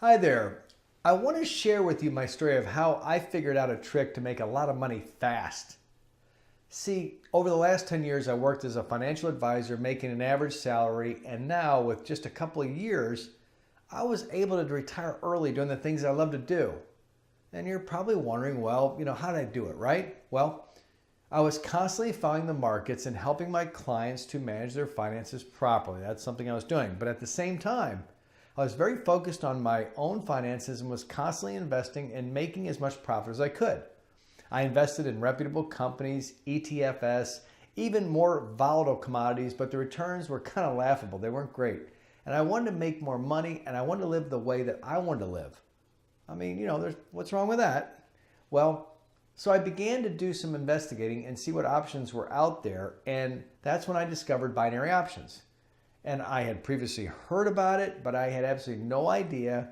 Hi there. I want to share with you my story of how I figured out a trick to make a lot of money fast. See, over the last 10 years, I worked as a financial advisor making an average salary, and now with just a couple of years, I was able to retire early doing the things I love to do. And you're probably wondering, well, how did I do it, right? Well, I was constantly following the markets and helping my clients to manage their finances properly. That's something I was doing. But at the same time, I was very focused on my own finances and was constantly investing and making as much profit as I could. I invested in reputable companies, ETFs, even more volatile commodities, but the returns were kind of laughable. They weren't great. And I wanted to make more money, and I wanted to live the way that I wanted to live. I mean, what's wrong with that? Well, so I began to do some investigating and see what options were out there, and that's when I discovered binary options. And I had previously heard about it, but I had absolutely no idea,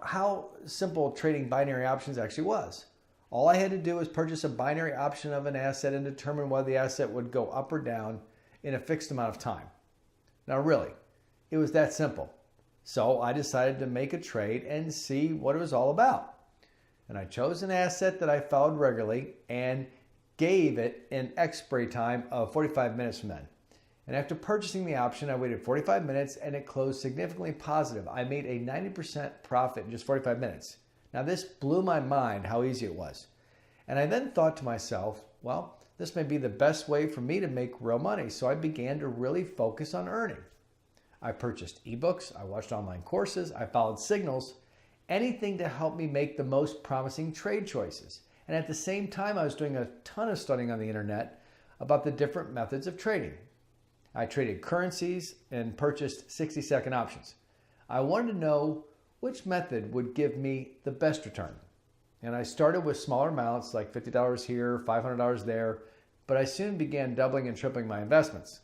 how simple trading binary options actually was. All I had to do was purchase a binary option of an asset and determine whether the asset would go up or down in a fixed amount of time. Now, really, it was that simple. So I decided to make a trade and see what it was all about. And I chose an asset that I followed regularly and gave it an expiry time of 45 minutes from then. And after purchasing the option, I waited 45 minutes and it closed significantly positive. I made a 90% profit in just 45 minutes. Now, this blew my mind how easy it was. And I then thought to myself, well, this may be the best way for me to make real money. So I began to really focus on earning. I purchased ebooks, I watched online courses, I followed signals, anything to help me make the most promising trade choices. And at the same time, I was doing a ton of studying on the internet about the different methods of trading. I traded currencies and purchased 60-second options. I wanted to know which method would give me the best return. And I started with smaller amounts like $50 here, $500 there, but I soon began doubling and tripling my investments.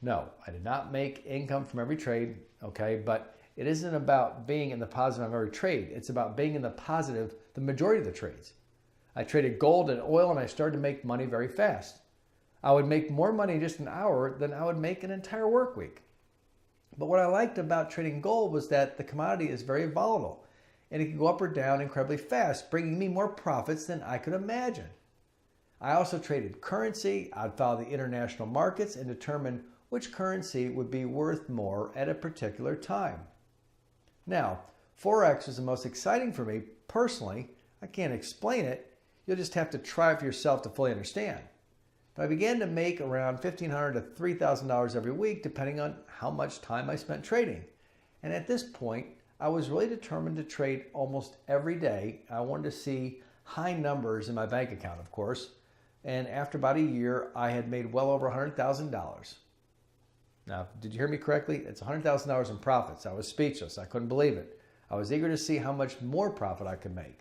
No, I did not make income from every trade, okay, but it isn't about being in the positive of every trade. It's about being in the positive the majority of the trades. I traded gold and oil and I started to make money very fast. I would make more money in just an hour than I would make an entire work week. But what I liked about trading gold was that the commodity is very volatile and it can go up or down incredibly fast, bringing me more profits than I could imagine. I also traded currency. I'd follow the international markets and determine which currency would be worth more at a particular time. Now, Forex was the most exciting for me personally. I can't explain it. You'll just have to try it for yourself to fully understand. But I began to make around $1,500 to $3,000 every week, depending on how much time I spent trading. And at this point, I was really determined to trade almost every day. I wanted to see high numbers in my bank account, of course. And after about a year, I had made well over $100,000. Now, did you hear me correctly? It's $100,000 in profits. I was speechless. I couldn't believe it. I was eager to see how much more profit I could make.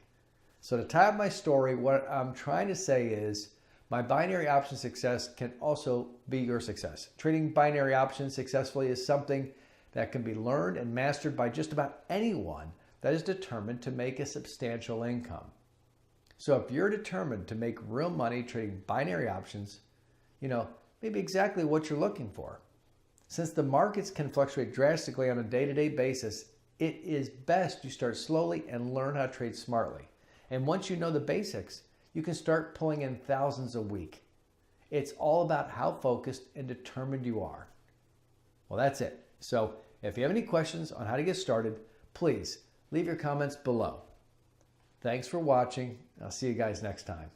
So to tie up my story, what I'm trying to say is my binary option success can also be your success. Trading binary options successfully is something that can be learned and mastered by just about anyone that is determined to make a substantial income. So if you're determined to make real money trading binary options, maybe exactly what you're looking for. Since the markets can fluctuate drastically on a day-to-day basis, it is best you start slowly and learn how to trade smartly. And once you know the basics, you can start pulling in thousands a week. It's all about how focused and determined you are. Well, that's it. So if you have any questions on how to get started, please leave your comments below. Thanks for watching. I'll see you guys next time.